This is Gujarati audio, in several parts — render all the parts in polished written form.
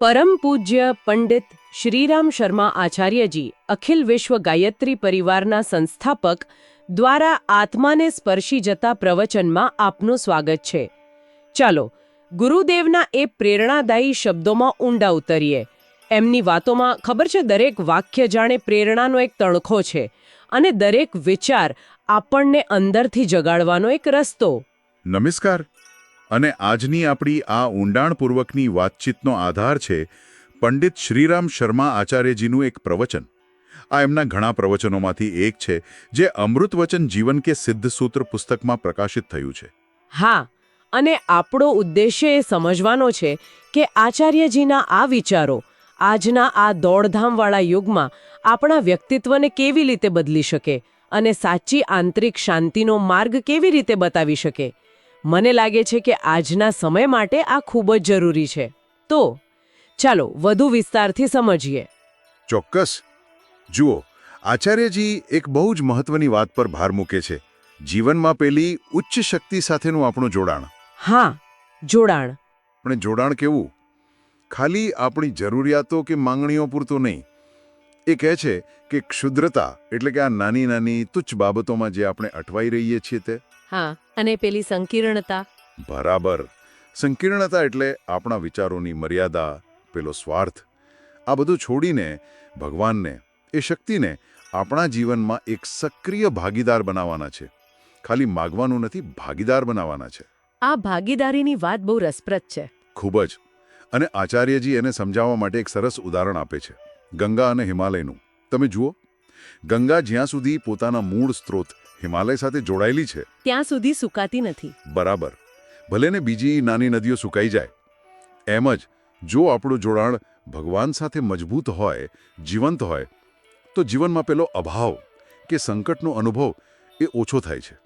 પરમ પૂજ્ય પંડિત શ્રીરામ શર્મા આચાર્યજી અખિલ વિશ્વ ગાયત્રી પરિવારના સંસ્થાપક દ્વારા આત્માને સ્પર્શી જતા પ્રવચનમાં આપનું સ્વાગત છે. ચાલો ગુરુદેવના એ પ્રેરણાદાયી શબ્દોમાં ઊંડા ઉતરીએ. એમની વાતોમાં ખબર છે, દરેક વાક્ય જાણે પ્રેરણાનો એક તણખો છે અને દરેક વિચાર આપણને અંદરથી જગાડવાનો એક રસ્તો. નમસ્કાર. અને આજની આપણી આ ઊંડાણપૂર્વકની વાતચીતનો આધાર છે પંડિત શ્રીરામ શર્મા આચાર્યજીનું એક પ્રવચન. આ એમના ઘણા પ્રવચનોમાંથી એક છે જે અમૃતવચન જીવન કે સિદ્ધસૂત્ર પુસ્તકમાં પ્રકાશિત થયું છે. હા, અને આપણો ઉદ્દેશ્ય એ સમજવાનો છે કે આચાર્યજીના આ વિચારો આજના આ દોડધામવાળા યુગમાં આપણા વ્યક્તિત્વને કેવી રીતે બદલી શકે અને સાચી આંતરિક શાંતિનો માર્ગ કેવી રીતે બતાવી શકે. મને લાગે છે કે આજના સમય માટે આ ખૂબ જ જરૂરી છે. તો ચાલો વધુ વિસ્તારથી સમજીએ. ચોક્કસ. જુઓ, આચાર્યજી એક બહુ જ મહત્વની વાત પર ભાર મૂકે છે: જીવનમાં પેલી ઉચ્ચ શક્તિ સાથેનું આપણું જોડાણ. હા, જોડાણ. પણ જોડાણ કેવું? ખાલી આપણી જરૂરિયાતો કે માંગણીઓ પૂરતું નહીં. એ કહે છે કે ક્ષુદ્રતા એટલે કે આ નાની નાની તુચ્છ બાબતોમાં જે આપણે અટવાઈ રહીએ છીએ તે. હા, અને પેલી સંકીર્ણતા. બરાબર. સંકીર્ણતા એટલે આપણા વિચારોની મર્યાદા, પેલો સ્વાર્થ. આ બધું છોડીને ભગવાનને, એ શક્તિને આપણા જીવનમાં એક સક્રિય ભાગીદાર બનાવવાના છે. ખાલી માગવાનું નથી, ભાગીદાર બનાવવાના છે. આ ભાગીદારીની વાત બહુ રસપ્રદ છે. ખૂબ જ. અને આચાર્યજી એને સમજાવવા માટે એક સરસ ઉદાહરણ આપે છે: ગંગા અને હિમાલયનું. તમે જુઓ, ગંગા જ્યાં સુધી પોતાના મૂળ સ્ત્રોત હિમાલય સાથે જોડાયેલી છે ત્યાં સુધી સુકાતી નથી. બરાબર. ભલે ને બીજી નાની નદીઓ સુકાઈ જાય. એમ જ જો આપણું જોડાણ ભગવાન સાથે મજબૂત હોય, જીવંત હોય, તો જીવનમાં પેલો અભાવ કે સંકટનો અનુભવ એ ઓછો થાય છે.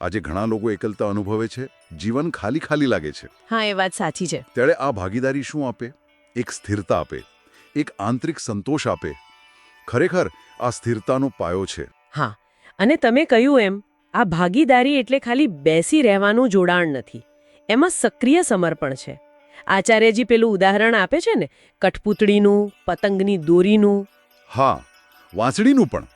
આજે ઘણા લોકો એકલતા અનુભવે છે, જીવન ખાલી ખાલી લાગે છે. હા, એ વાત સાચી છે. ત્યારે આ ભાગીદારી શું આપે? એક સ્થિરતા આપે, એક આંતરિક સંતોષ આપે. ખરેખર આ સ્થિરતાનો પાયો છે. હા, અને તમે કહ્યું એમ, આ ભાગીદારી એટલે ખાલી બેસી રહેવાનું જોડાણ નથી, એમાં સક્રિય સમર્પણ છે. આચાર્યજી પેલું ઉદાહરણ આપે છે ને, કઠપૂતળીનું, પતંગની દોરીનું. હા, વાંસળીનું પણ.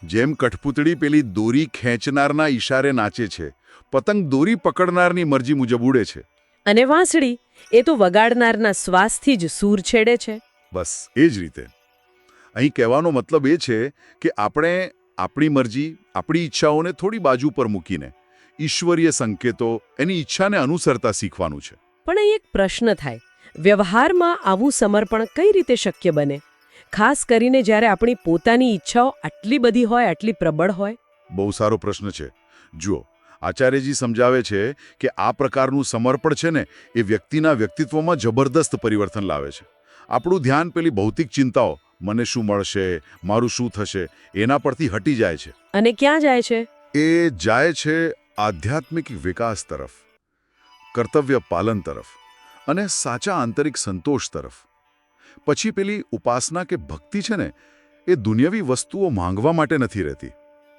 જેમ કઠપૂતળી પેલી દોરી ખેંચનારના ઈશારે નાચે છે, પતંગ દોરી પકડનારની મરજી મુજબ ઉડે છે. અને વાંસળી એ તો વગાડનારના શ્વાસથી જ સૂર છેડે છે. બસ એ જ રીતે અહીં કહેવાનો મતલબ એ છે કે આપણે આપણી મરજી, આપણી ઈચ્છાઓને થોડી બાજુ પર મૂકીને ઈશ્વરીય સંકેતો, એની ઈચ્છાને અનુસરતા શીખવાનું છે. પણ અહીં એક પ્રશ્ન થાય, વ્યવહારમાં આવું સમર્પણ કઈ રીતે શક્ય બને? ખાસ કરીને જ્યારે આપણી પોતાની ઈચ્છાઓ આટલી બધી હોય, આટલી પ્રબળ હોય. બહુ સારો પ્રશ્ન છે. જુઓ, આચાર્યજી સમજાવે છે કે આ પ્રકારનું સમર્પણ છે ને, એ વ્યક્તિના વ્યક્તિત્વમાં જબરદસ્ત પરિવર્તન લાવે છે. આપણું ધ્યાન પેલી ભૌતિક ચિંતાઓ, મને શું મળશે, મારું શું થશે, એના પરથી હટી જાય છે. અને ક્યાં જાય છે? એ જાય છે આધ્યાત્મિક વિકાસ તરફ, કર્તવ્ય પાલન તરફ અને સાચા આંતરિક સંતોષ તરફ. પછી પેલી ઉપાસના કે ભક્તિ છે ને, એ દુનિયાવી વસ્તુઓ માંગવા માટે નથી રહેતી.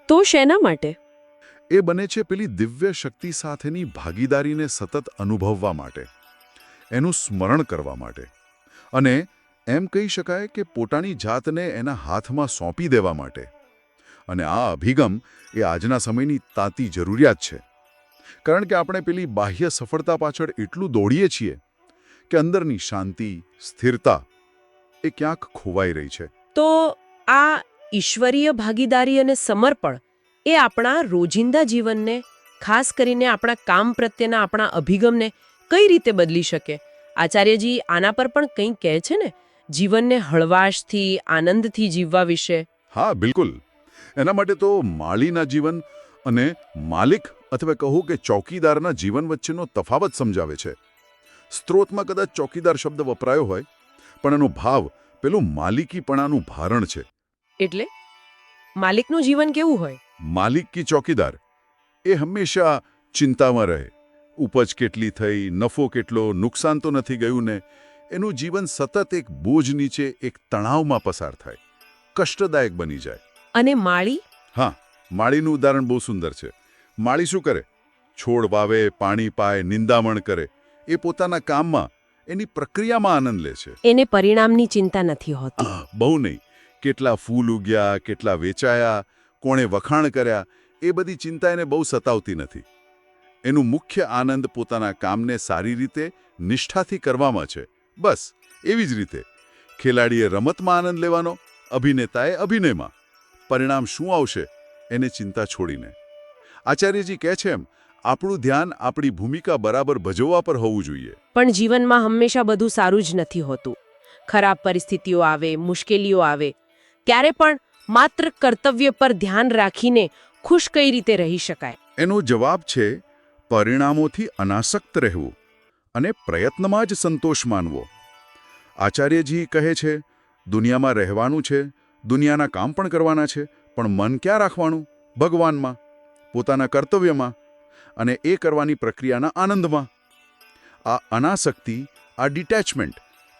તો શેના માટે? એ બને છે પેલી દિવ્ય શક્તિ સાથેની ભાગીદારીને સતત અનુભવવા માટે, એનું સ્મરણ કરવા માટે, અને એમ કહી શકાય કે પોતાની જાતને એના હાથમાં સોંપી દેવા માટે. અને આ અભિગમ એ આજના સમયની તાતી જરૂરિયાત છે. કારણ કે આપણે પેલી બાહ્ય સફળતા પાછળ એટલું દોડીએ છીએ કે અંદરની શાંતિ, સ્થિરતા એ ક્યાંક ખોવાઈ રહી છે. તો આ ઈશ્વરીય ભાગીદારી અને સમર્પણ એ આપણા રોજિંદા જીવનને, ખાસ કરીને આપણા કામ પ્રત્યેના આપણા અભિગમને કઈ રીતે બદલી શકે? આચાર્યજી આના પર પણ કંઈક કહે છે ને, જીવનને હળવાશથી, આનંદથી જીવવા વિશે. હા, બિલકુલ. એના માટે તો માળીના જીવન અને માલિક અથવા કહું કે ચોકીદારના જીવન વચ્ચેનો તફાવત સમજાવે છે. સ્ત્રોતમાં કદાચ ચોકીદાર શબ્દ વપરાયો હોય, પણ એનો ભાવ પેલું માલિકીપણાનું ભારણ છે. એટલે માલિકનું જીવન કેવું હોય? માલિક કી ચોકીદાર એ હંમેશા ચિંતામાં રહે. ઉપજ કેટલી થઈ, નફો કેટલો, નુકસાન તો નથી ગયું ને. એનું જીવન સતત એક બોજ નીચે, એક તણાવમાં પસાર થાય, કષ્ટદાયક બની જાય. અને માળી? હા, માળીનું ઉદાહરણ બહુ સુંદર છે. માળી શું કરે? છોડ વાવે, પાણી પાય, નિંદામણ કરે. એ પોતાના કામમાં એની પ્રક્રિયામાં આનંદ લે છે. એને પરિણામની ચિંતા નથી હોતી. બહુ નહીં. કેટલા ફૂલ ઉગ્યા, કેટલા વેચાયા, કોણે વખાણ કર્યા, એ બધી ચિંતા એને બહુ સતાવતી નથી. એનું મુખ્ય આનંદ પોતાના કામને સારી રીતે, નિષ્ઠાથી કરવામાં છે. બસ એવી જ રીતે ખેલાડીએ રમતમાં આનંદ લેવાનો, અભિનેતાએ અભિનયમાં. પરિણામ શું આવશે એને ચિંતા છોડીને. આચાર્યજી કહે છે એમ, આપણું ધ્યાન આપણી ભૂમિકા બરાબર ભજવવા પર હોવું જોઈએ. પણ જીવનમાં હંમેશા બધું સારું જ નથી હોતું. ખરાબ પરિસ્થિતિઓ આવે, મુશ્કેલીઓ આવે, ત્યારે પણ માત્ર કર્તવ્ય પર ધ્યાન રાખીને ખુશ કઈ રીતે રહી શકાય? એનો જવાબ છે પરિણામોથી અનાસક્ત રહેવું અને પ્રયત્નમાં જ સંતોષ માનવો. આચાર્યજી કહે છે, દુનિયામાં રહેવાનું છે, દુનિયાના કામ પણ કરવાના છે, પણ મન ક્યાં રાખવાનું? ભગવાનમાં, પોતાના કર્તવ્યમાં, અને એ કરવાની પ્રક્રિયાના આનંદમાં. આ અનાસક્તિ, આ ડિટેચમેન્ટ,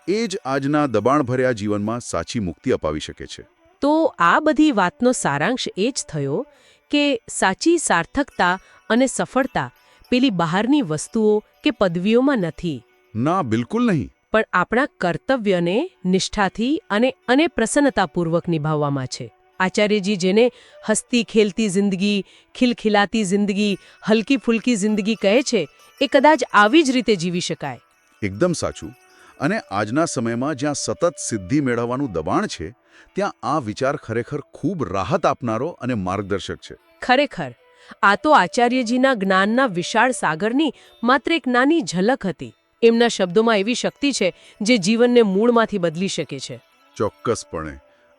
એ જ આજના દબાણભર્યા જીવનમાં સાચી મુક્તિ અપાવી શકે છે. તો આ બધી વાતનો સારાંશ એ જ થયો કે સાચી સાર્થકતા અને સફળતા પેલી બહારની વસ્તુઓ કે પદવીઓમાં નથી. ના, બિલકુલ નહીં. પણ આપણા કર્તવ્યને નિષ્ઠાથી અને પ્રસન્નતાપૂર્વક નિભાવવામાં છે. આચાર્યજી જેને હસતી ખેલતી જિંદગી, ખિલખિલાતી જિંદગી, હલકી ફુલકી જિંદગી કહે છે, એ કદાચ આવી જ રીતે જીવી શકાય. એકદમ સાચું. અને આજના સમયમાં જ્યાં સતત સિદ્ધિ મેળવવાનું દબાણ છે, ત્યાં આ વિચાર ખરેખર ખૂબ રાહત આપનારો અને માર્ગદર્શક છે. ખરેખર આ તો આચાર્યજીના જ્ઞાનના વિશાળ સાગરની માત્ર એક નાની ઝલક હતી. એમના શબ્દોમાં એવી શક્તિ છે જે જીવનને મૂળમાંથી બદલી શકે છે. ચોક્કસપણે.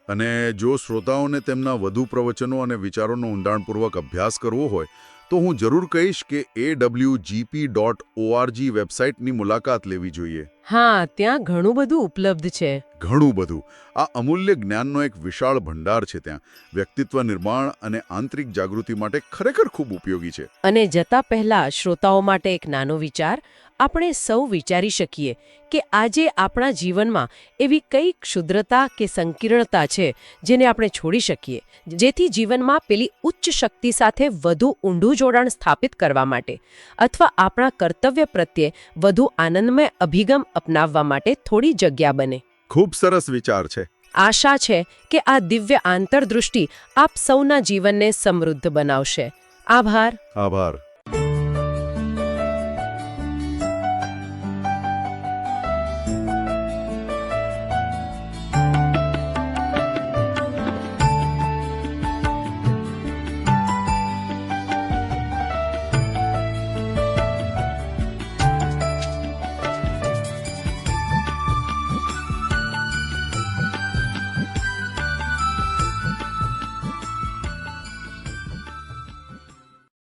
અને જો શ્રોતાઓને તેમના વધુ પ્રવચનો અને વિચારોનો ઊંડાણપૂર્વક અભ્યાસ કરવો હોય તો હું જરૂર કહીશ કે awgp.org વેબસાઇટની મુલાકાત લેવી જોઈએ. હા, ત્યાં ઘણું બધું ઉપલબ્ધ છે. ઘણું બધું. આ અમૂલ્ય જ્ઞાનનો એક વિશાળ ભંડાર છે. ત્યાં વ્યક્તિત્વ નિર્માણ અને આંતરિક જાગૃતિ માટે ખરેખર ખૂબ ઉપયોગી છે. અને જતા પહેલા શ્રોતાઓ માટે એક નાનો વિચાર. આપણે સૌ વિચારી શકીએ કે આજે આપણા જીવનમાં એવી કઈ ક્ષુદ્રતા કે સંકીર્ણતા છે જેને આપણે છોડી શકીએ, જેથી જીવનમાં પેલી ઉચ્ચ શક્તિ સાથે વધુ ઊંડું જોડાણ સ્થાપિત કરવા માટે અથવા આપણા કર્તવ્ય પ્રત્યે વધુ આનંદમય અભિગમ અપનાવવા માટે થોડી જગ્યા બને. ખૂબ સરસ વિચાર છે. આશા છે કે આ દિવ્ય આંતરદૃષ્ટિ આપ સૌના જીવનને સમૃદ્ધ બનાવશે. આભાર. આભાર.